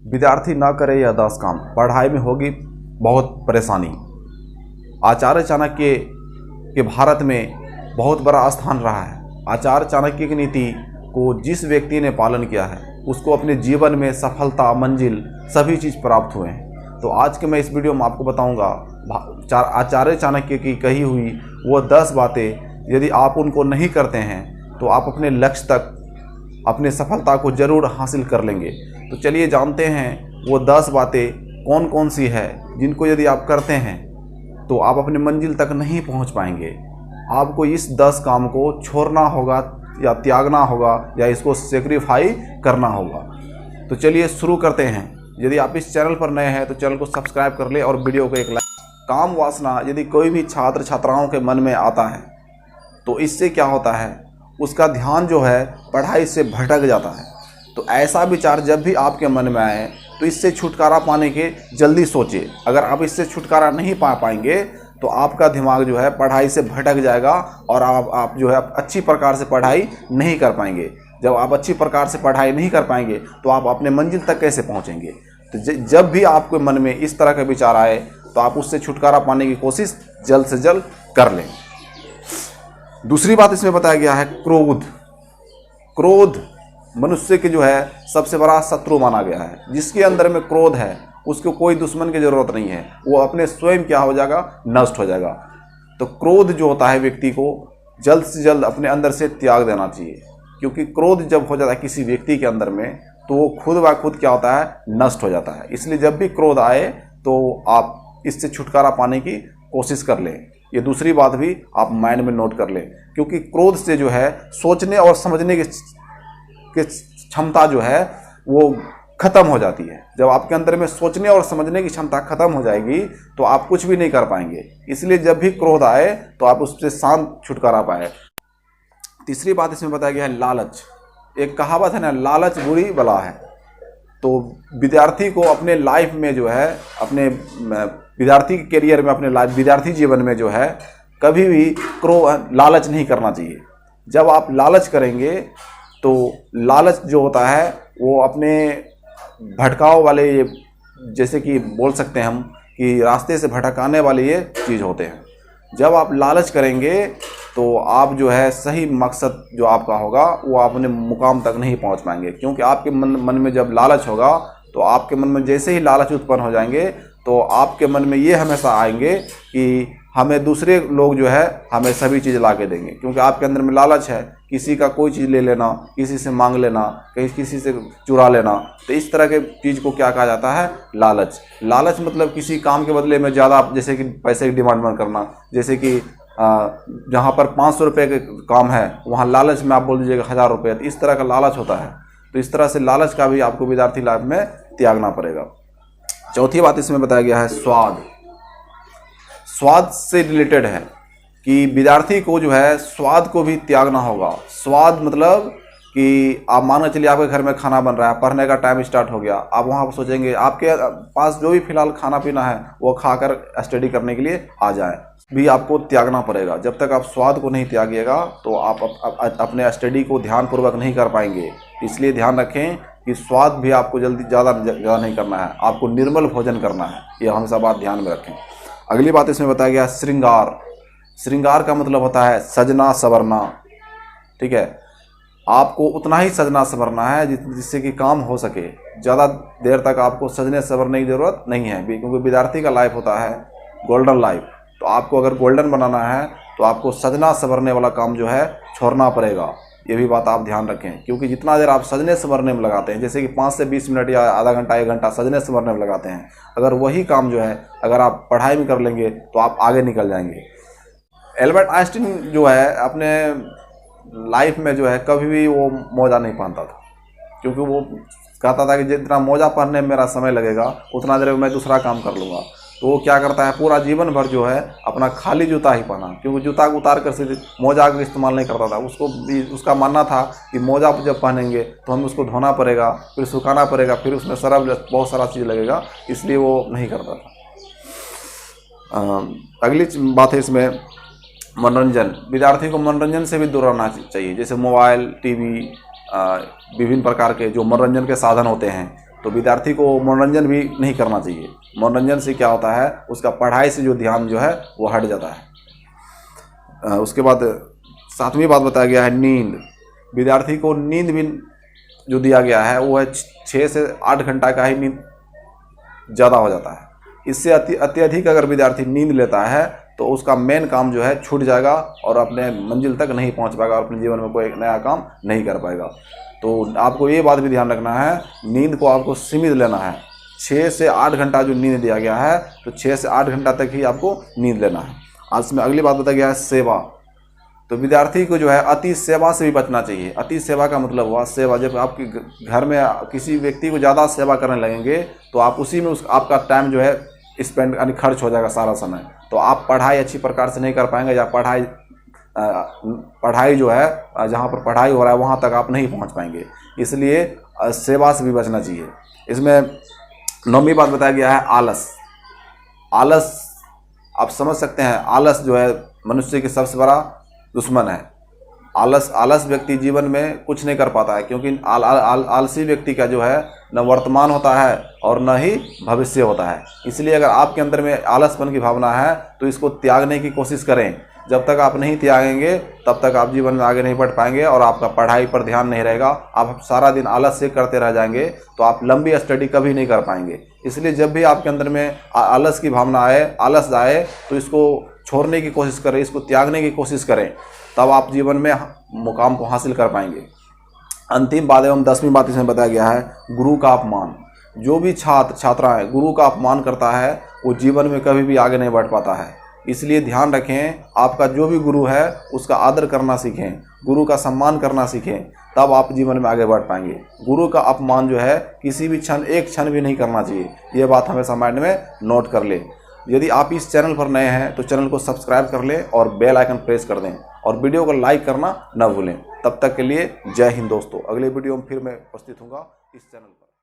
विद्यार्थी ना करे यह 10 काम, पढ़ाई में होगी बहुत परेशानी। आचार्य चाणक्य के भारत में बहुत बड़ा स्थान रहा है। आचार्य चाणक्य की नीति को जिस व्यक्ति ने पालन किया है उसको अपने जीवन में सफलता, मंजिल सभी चीज़ प्राप्त हुए हैं। तो आज के मैं इस वीडियो में आपको बताऊंगा आचार्य चाणक्य की कही हुई वो 10 बातें, यदि आप उनको नहीं करते हैं तो आप अपने लक्ष्य तक, अपने सफलता को जरूर हासिल कर लेंगे। तो चलिए जानते हैं वो 10 बातें कौन कौन सी है जिनको यदि आप करते हैं तो आप अपने मंजिल तक नहीं पहुंच पाएंगे। आपको इस 10 काम को छोड़ना होगा या त्यागना होगा या इसको सेक्रीफाई करना होगा। तो चलिए शुरू करते हैं। यदि आप इस चैनल पर नए हैं तो चैनल को सब्सक्राइब कर ले और वीडियो को एक लाइक। काम वासना यदि कोई भी छात्र छात्राओं के मन में आता है तो इससे क्या होता है, उसका ध्यान जो है पढ़ाई से भटक जाता है। तो ऐसा विचार जब भी आपके मन में आए तो इससे छुटकारा पाने के जल्दी सोचिए। अगर आप इससे छुटकारा नहीं पा पाएंगे तो आपका दिमाग जो है पढ़ाई से भटक जाएगा और आप जो है अच्छी प्रकार से पढ़ाई नहीं कर पाएंगे। जब आप अच्छी प्रकार से पढ़ाई नहीं कर पाएंगे तो आप अपने मंजिल तक कैसे पहुंचेंगे। तो जब भी आपके मन में इस तरह का विचार आए तो आप उससे छुटकारा पाने की कोशिश जल्द से जल्द कर लें। दूसरी बात इसमें बताया गया है क्रोध। क्रोध मनुष्य के जो है सबसे बड़ा शत्रु माना गया है। जिसके अंदर में क्रोध है उसको कोई दुश्मन की जरूरत नहीं है, वो अपने स्वयं क्या हो जाएगा, नष्ट हो जाएगा। तो क्रोध जो होता है व्यक्ति को जल्द से जल्द अपने अंदर से त्याग देना चाहिए, क्योंकि क्रोध जब हो जाता है किसी व्यक्ति के अंदर में तो वो खुद ब खुद क्या होता है, नष्ट हो जाता है। इसलिए जब भी क्रोध आए तो आप इससे छुटकारा पाने की कोशिश कर लें। ये दूसरी बात भी आप माइंड में नोट कर लें, क्योंकि क्रोध से जो है सोचने और समझने की क्षमता जो है वो खत्म हो जाती है। जब आपके अंदर में सोचने और समझने की क्षमता खत्म हो जाएगी तो आप कुछ भी नहीं कर पाएंगे। इसलिए जब भी क्रोध आए तो आप उससे शांत छुटकारा पाए। तीसरी बात इसमें बताया गया है लालच। एक कहावत है ना, लालच बुरी बला है। तो विद्यार्थी को अपने लाइफ में जो है, अपने विद्यार्थी के करियर में, अपने विद्यार्थी जीवन में जो है कभी भी लालच नहीं करना चाहिए। जब आप लालच करेंगे तो लालच जो होता है वो अपने भटकाव वाले, जैसे कि बोल सकते हैं हम कि रास्ते से भटकाने वाले ये चीज़ होते हैं। जब आप लालच करेंगे तो आप जो है सही मकसद जो आपका होगा वो आप अपने मुकाम तक नहीं पहुंच पाएंगे। क्योंकि आपके मन में जब लालच होगा तो आपके मन में जैसे ही लालच उत्पन्न हो जाएंगे तो आपके मन में ये हमेशा आएंगे कि हमें दूसरे लोग जो है हमें सभी चीज़ ला के देंगे। क्योंकि आपके अंदर में लालच है, किसी का कोई चीज़ ले लेना, किसी से मांग लेना, कहीं किसी से चुरा लेना। तो इस तरह के चीज़ को क्या कहा जाता है, लालच। लालच मतलब किसी काम के बदले में ज़्यादा, जैसे कि पैसे की डिमांड करना। जैसे कि जहाँ पर 500 रुपये के काम है वहाँ लालच में आप बोल दीजिएगा 1000 रुपये। तो इस तरह का लालच होता है। तो इस तरह से लालच का भी आपको विद्यार्थी लाइफ में त्यागना पड़ेगा। चौथी बात इसमें बताया गया है स्वाद। स्वाद से रिलेटेड है कि विद्यार्थी को जो है स्वाद को भी त्यागना होगा। स्वाद मतलब कि आप मान के चलिए आपके घर में खाना बन रहा है, पढ़ने का टाइम स्टार्ट हो गया, आप वहाँ पर सोचेंगे आपके पास जो भी फिलहाल खाना पीना है वो खाकर स्टडी करने के लिए आ जाए, भी आपको त्यागना पड़ेगा। जब तक आप स्वाद को नहीं त्यागिएगा तो आप अपने स्टडी को ध्यानपूर्वक नहीं कर पाएंगे। इसलिए ध्यान रखें कि स्वाद भी आपको ज़्यादा नहीं करना है, आपको निर्मल भोजन करना है। ये हमेशा बात ध्यान में रखें। अगली बात इसमें बताया गया श्रृंगार। श्रृंगार का मतलब होता है सजना संवरना। ठीक है, आपको उतना ही सजना संवरना है जिससे कि काम हो सके। ज़्यादा देर तक आपको सजने संवरने की ज़रूरत नहीं है, क्योंकि विद्यार्थी का लाइफ होता है गोल्डन लाइफ। तो आपको अगर गोल्डन बनाना है तो आपको सजना संवरने वाला काम जो है छोड़ना पड़ेगा। ये भी बात आप ध्यान रखें, क्योंकि जितना देर आप सजने संवरने में लगाते हैं, जैसे कि 5 से 20 मिनट या आधा घंटा 1 घंटा सजने संवरने में लगाते हैं, अगर वही काम जो है अगर आप पढ़ाई में कर लेंगे तो आप आगे निकल जाएंगे। एल्बर्ट आइंस्टीन जो है अपने लाइफ में जो है कभी भी वो मोजा नहीं पहनता था, क्योंकि वो कहता था कि जितना मोजा पहनने में मेरा समय लगेगा उतना देर में मैं दूसरा काम कर लूँगा। तो वो क्या करता है, पूरा जीवन भर जो है अपना खाली जूता ही पहना, क्योंकि जूता को उतार कर सिर्फ मोजा का इस्तेमाल नहीं करता था। उसका मानना था कि मोजा जब पहनेंगे तो हमें उसको धोना पड़ेगा, फिर सुखाना पड़ेगा, फिर उसमें सरफ बहुत सारा चीज़ लगेगा, इसलिए वो नहीं करता था। अगली बात है इसमें मनोरंजन। विद्यार्थी को मनोरंजन से भी दूर रहना चाहिए, जैसे मोबाइल, टीवी, विभिन्न प्रकार के जो मनोरंजन के साधन होते हैं तो विद्यार्थी को मनोरंजन भी नहीं करना चाहिए। मनोरंजन से क्या होता है, उसका पढ़ाई से जो ध्यान जो है वो हट जाता है। उसके बाद 7वीं बात बताया गया है नींद। विद्यार्थी को नींद भी जो दिया गया है वो है 6 से 8 घंटा का ही नींद ज़्यादा हो जाता है। इससे अत्यधिक अगर विद्यार्थी नींद लेता है तो उसका मेन काम जो है छूट जाएगा और अपने मंजिल तक नहीं पहुंच पाएगा और अपने जीवन में कोई नया काम नहीं कर पाएगा। तो आपको ये बात भी ध्यान रखना है, नींद को आपको सीमित लेना है। 6 से 8 घंटा जो नींद दिया गया है तो 6 से 8 घंटा तक ही आपको नींद लेना है। आज में अगली बात बताया गया है सेवा। तो विद्यार्थी को जो है अति सेवा से भी बचना चाहिए। अति सेवा का मतलब हुआ सेवा, जब आपके घर में किसी व्यक्ति को ज़्यादा सेवा करने लगेंगे तो आप उसी में आपका टाइम जो है स्पेंड यानी खर्च हो जाएगा सारा समय। तो आप पढ़ाई अच्छी प्रकार से नहीं कर पाएंगे या पढ़ाई जो है जहाँ पर पढ़ाई हो रहा है वहाँ तक आप नहीं पहुँच पाएंगे। इसलिए सेवा से भी बचना चाहिए। इसमें 9वीं बात बताया गया है आलस। आलस आप समझ सकते हैं, आलस जो है मनुष्य की सबसे बड़ा दुश्मन है। आलस व्यक्ति जीवन में कुछ नहीं कर पाता है, क्योंकि आलसी व्यक्ति का जो है न वर्तमान होता है और न ही भविष्य होता है। इसलिए अगर आपके अंदर में आलसपन की भावना है तो इसको त्यागने की कोशिश करें। जब तक आप नहीं त्यागेंगे तब तक आप जीवन में आगे नहीं बढ़ पाएंगे और आपका पढ़ाई पर ध्यान नहीं रहेगा। आप सारा दिन आलस से करते रह जाएंगे तो आप लंबी स्टडी कभी नहीं कर पाएंगे। इसलिए जब भी आपके अंदर में आलस की भावना आए, आलस आए, तो इसको छोड़ने की कोशिश करें, इसको त्यागने की कोशिश करें, तब आप जीवन में मुकाम को हासिल कर पाएंगे। अंतिम बात एवं 10वीं बात इसमें बताया गया है गुरु का अपमान। जो भी छात्राएं गुरु का अपमान करता है वो जीवन में कभी भी आगे नहीं बढ़ पाता है। इसलिए ध्यान रखें, आपका जो भी गुरु है उसका आदर करना सीखें, गुरु का सम्मान करना सीखें, तब आप जीवन में आगे बढ़ पाएंगे। गुरु का अपमान जो है किसी भी एक क्षण भी नहीं करना चाहिए। ये बात हमेशा माइंड में नोट कर लें। यदि आप इस चैनल पर नए हैं तो चैनल को सब्सक्राइब कर लें और बेल आइकन प्रेस कर दें और वीडियो को लाइक करना न भूलें। तब तक के लिए जय हिंद दोस्तों। अगले वीडियो में फिर मैं उपस्थित हूँगा इस चैनल पर।